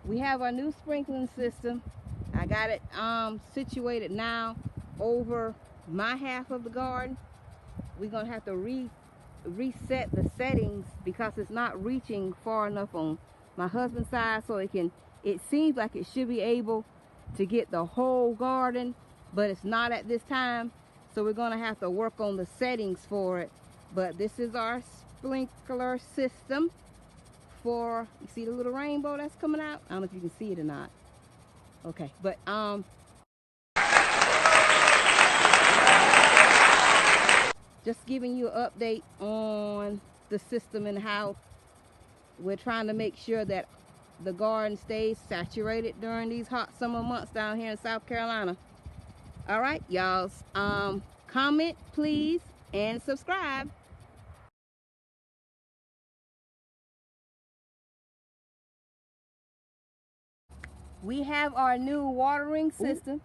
we have our new sprinkling system. I got it situated now over my half of the garden. We're gonna have to reset the settings because it's not reaching far enough on my husband's side, so it seems like it should be able to get the whole garden, but it's not at this time. So we're gonna have to work on the settings for it. But this is our sprinkler system for, you see the little rainbow that's coming out? I don't know if you can see it or not. Okay, but just giving you an update on the system and how we're trying to make sure that the garden stays saturated during these hot summer months down here in South Carolina. All right, y'all. Comment, please, and subscribe. We have our new watering system.